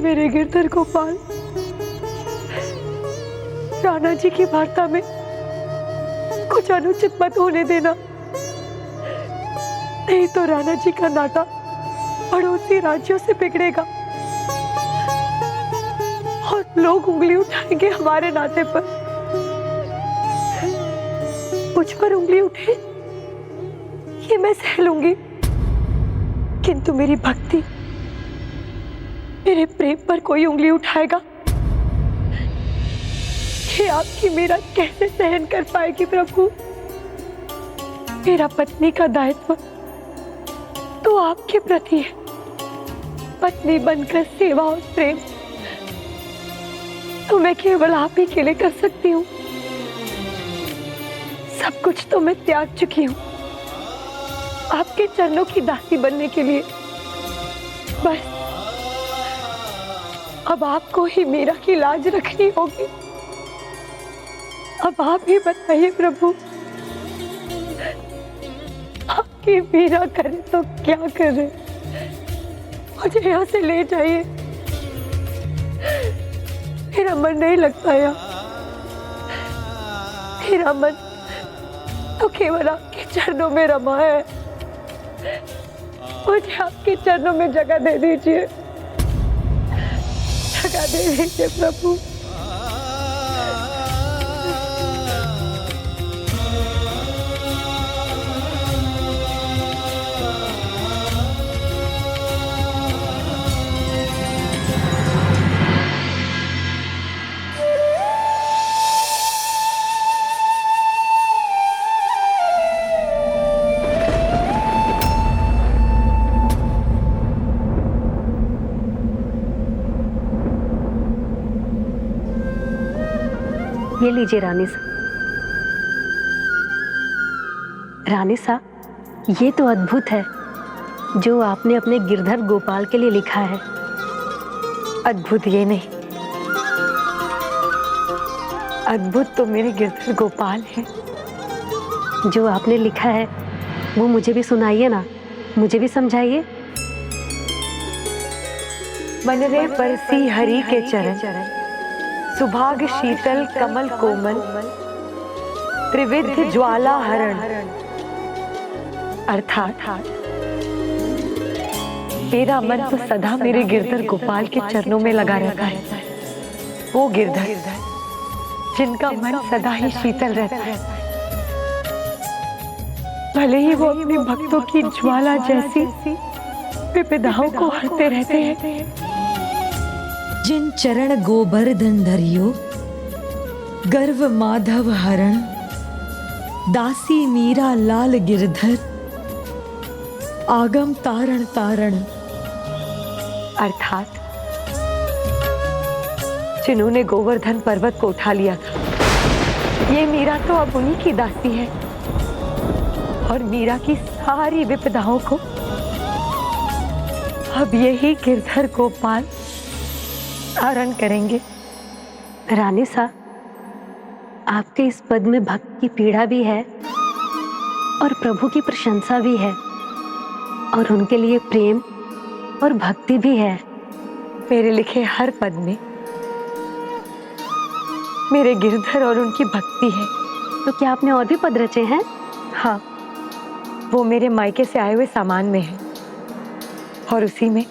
मेरे गिरधर गोपाल, राणा जी की वार्ता में कुछ अनुचित मत होने देना, नहीं तो राणा जी का नाता पड़ोसी राज्यों से बिगड़ेगा और लोग उंगली उठाएंगे हमारे नाते पर। मुझ पर उंगली उठे ये मैं सह लूंगी, किंतु मेरी भक्ति, मेरे प्रेम पर कोई उंगली उठाएगा, ये आपकी मीरा कैसे सहन कर पाएगी प्रभु? मेरा पत्नी का दायित्व तो आपके प्रति है, पत्नी बनकर सेवा और प्रेम तो मैं केवल आप ही के लिए कर सकती हूँ। सब कुछ तो मैं त्याग चुकी हूँ आपके चरणों की दासी बनने के लिए। बस अब आपको ही मीरा की लाज रखनी होगी। अब आप ही बताइए प्रभु, आपकी मीरा करे तो क्या करे? मुझे यहाँ से ले जाइए, मेरा मन नहीं लगता यहाँ। मेरा मन तो केवल आपके चरणों में रमा है। मुझे आपके चरणों में जगह दे दीजिए, जगह दे दीजिए प्रभु। ये लीजिए रानी सा। रानी सा, ये तो अद्भुत है जो आपने अपने गिरधर गोपाल के लिए लिखा है। अद्भुत ये नहीं, अद्भुत तो मेरे गिरधर गोपाल है। जो आपने लिखा है वो मुझे भी सुनाइए ना, मुझे भी समझाइए। मन रे परसी हरि के चरण, सुभाग शीतल कमल कोमल, त्रिविध ज्वाला हरण। अर्थात मेरा मन तो सदा मेरे गिरधर गोपाल के चरणों में लगा रहता है। वो गिरधर जिनका मन सदा ही शीतल रहता है, भले ही वो अपने भक्तों की ज्वाला जैसी विपदाओं को हरते रहते हैं। जिन चरण गोवर्धन धरियो, गर्व माधव हरण, दासी मीरा लाल गिरधर, आगम तारण तारण। अर्थात जिन्होंने गोवर्धन पर्वत को उठा लिया था, ये मीरा तो अब उन्हीं की दासी है और मीरा की सारी विपदाओं को अब यही गिरधर गोपाल धारण करेंगे। रानी सा, आपके इस पद में भक्त की पीड़ा भी है और प्रभु की प्रशंसा भी है और उनके लिए प्रेम और भक्ति भी है। मेरे लिखे हर पद में मेरे गिरधर और उनकी भक्ति है। तो क्या आपने और भी पद रचे हैं? हाँ, वो मेरे मायके से आए हुए सामान में है और उसी में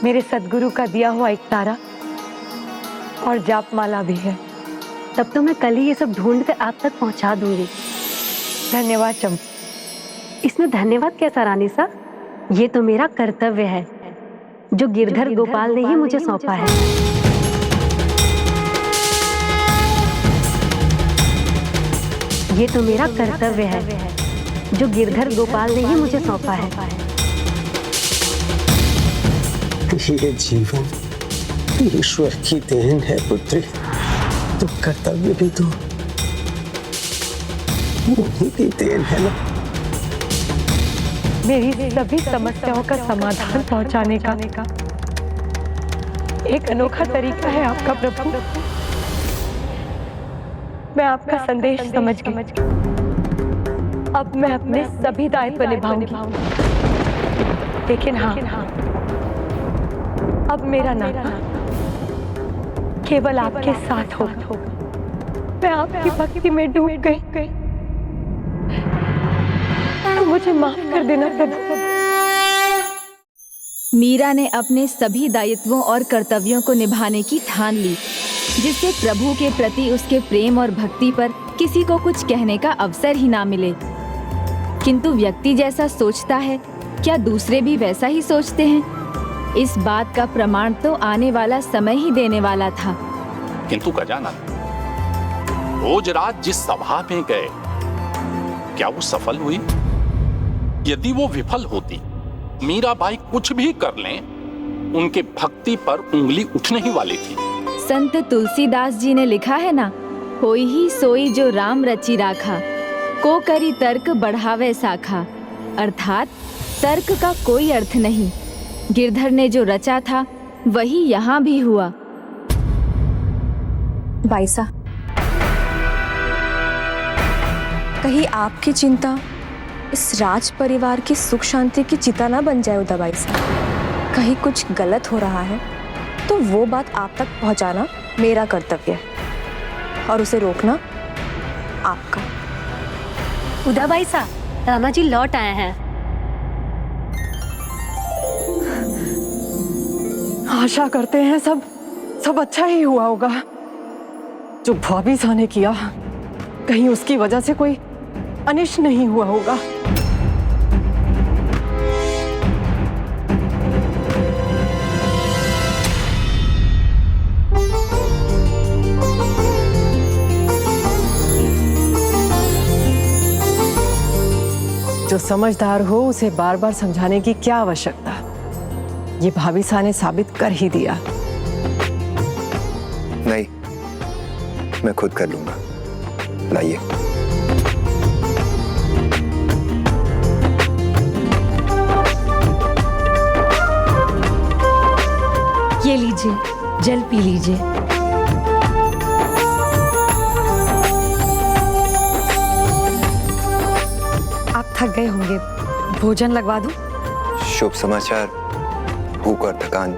मेरे सद्गुरु का दिया हुआ एक तारा और जाप माला भी है। तब तो मैं कल ही ये सब ढूंढ कर आप तक पहुंचा दूंगी। धन्यवाद चंपा। इसमें धन्यवाद कैसा रानी सा? ये तो मेरा कर्तव्य है जो गिरधर गोपाल ने ही मुझे सौंपा है। ये तो मेरा कर्तव्य है जो गिरधर गोपाल ने ही मुझे सौंपा है। ये जीवन ईश्वर की देन है पुत्री, तो कर्तव्य भी तो उन्हीं की देन है ना। मेरी सभी समस्याओं का समाधान पहुंचाने का एक अनोखा तरीका है आपका प्रभु। मैं आपका संदेश समझ गई। अब मैं अपने सभी दायित्व निभाऊंगी। लेकिन हाँ, अब मेरा नाता केवल आपके साथ हो। मैं आपकी भक्ति में डूब गई, तो मुझे माफ कर देना प्रभु। मीरा ने अपने सभी दायित्वों और कर्तव्यों को निभाने की ठान ली, जिससे प्रभु के प्रति उसके प्रेम और भक्ति पर किसी को कुछ कहने का अवसर ही ना मिले। किंतु व्यक्ति जैसा सोचता है, क्या दूसरे भी वैसा ही सोचते हैं? इस बात का प्रमाण तो आने वाला समय ही देने वाला था। किंतु गजानन, भोजराज जिस सभा में गए, क्या वो सफल हुई? यदि वो विफल होती, मीराबाई कुछ भी कर लें, उनके भक्ति पर उंगली उठने ही वाली थी। संत तुलसीदास जी ने लिखा है ना, होई ही सोई जो राम रची राखा, को करी तर्क बढ़ावे साखा। अर्थात तर्क का कोई अर्थ नहीं, गिरधर ने जो रचा था वही यहाँ भी हुआ। बाईसा, कहीं आपकी चिंता इस राज परिवार की सुख शांति की चिता ना बन जाए उदा बाईसा। कहीं कुछ गलत हो रहा है तो वो बात आप तक पहुंचाना मेरा कर्तव्य है और उसे रोकना आपका। उदाबाई सा, राणा जी लौट आए हैं। आशा करते हैं सब अच्छा ही हुआ होगा। जो भाभी सा ने किया, कहीं उसकी वजह से कोई अनिष्ट नहीं हुआ होगा। जो समझदार हो उसे बार बार समझाने की क्या आवश्यकता, ये भाभी सा ने साबित कर ही दिया। नहीं, मैं खुद कर लूंगा। लाइए। ये लीजिए, जल पी लीजिए। आप थक गए होंगे, भोजन लगवा दूं? शुभ समाचार भूख और थकान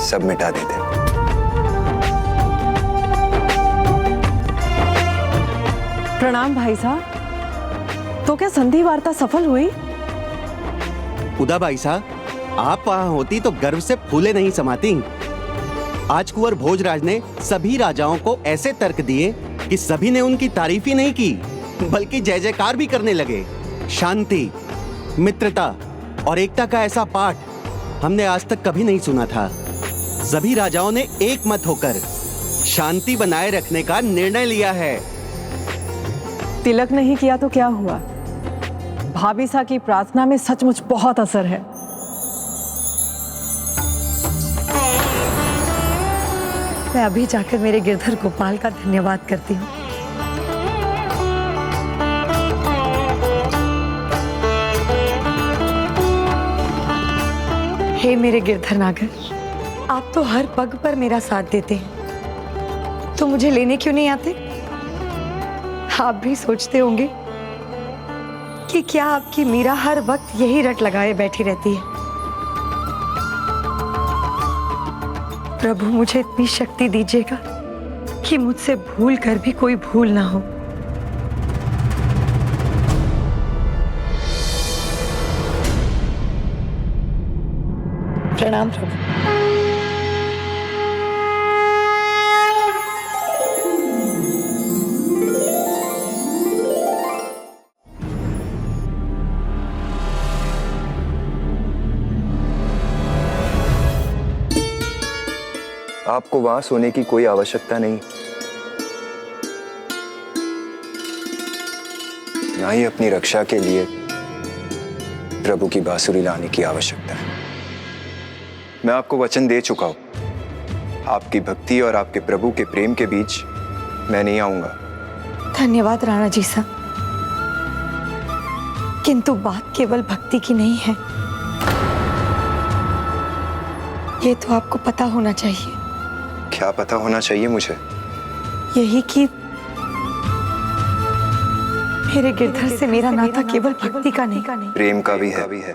सब मिटा देते हैं। प्रणाम भाई साहब। तो क्या संधि वार्ता सफल हुई? उदाबाई सा, आप वहां होती तो गर्व से फूले नहीं समाती। आज कुंवर भोजराज ने सभी राजाओं को ऐसे तर्क दिए कि सभी ने उनकी तारीफ ही नहीं की, बल्कि जय जयकार भी करने लगे। शांति, मित्रता और एकता का ऐसा पाठ हमने आज तक कभी नहीं सुना था। सभी राजाओं ने एक मत होकर शांति बनाए रखने का निर्णय लिया है। तिलक नहीं किया तो क्या हुआ? भाभी सा की प्रार्थना में सचमुच बहुत असर है। मैं अभी जाकर मेरे गिरधर गोपाल का धन्यवाद करती हूँ। हे मेरे गिरधर नागर, आप तो हर पग पर मेरा साथ देते हैं, तो मुझे लेने क्यों नहीं आते? आप भी सोचते होंगे कि क्या आपकी मीरा हर वक्त यही रट लगाए बैठी रहती है। प्रभु मुझे इतनी शक्ति दीजिएगा कि मुझसे भूल कर भी कोई भूल ना हो। प्रणाम प्रभु। आपको वहां सोने की कोई आवश्यकता नहीं, ना ही अपनी रक्षा के लिए प्रभु की बांसुरी लाने की आवश्यकता है। मैं आपको वचन दे चुका हूं, आपकी भक्ति और आपके प्रभु के प्रेम के बीच मैं नहीं आऊंगा। धन्यवाद राणा जी साहब, किंतु बात केवल भक्ति की नहीं है, ये तो आपको पता होना चाहिए। क्या पता होना चाहिए मुझे? यही कि मेरे गिरधर से मेरा नाता केवल भक्ति का नहीं, प्रेम का भी है।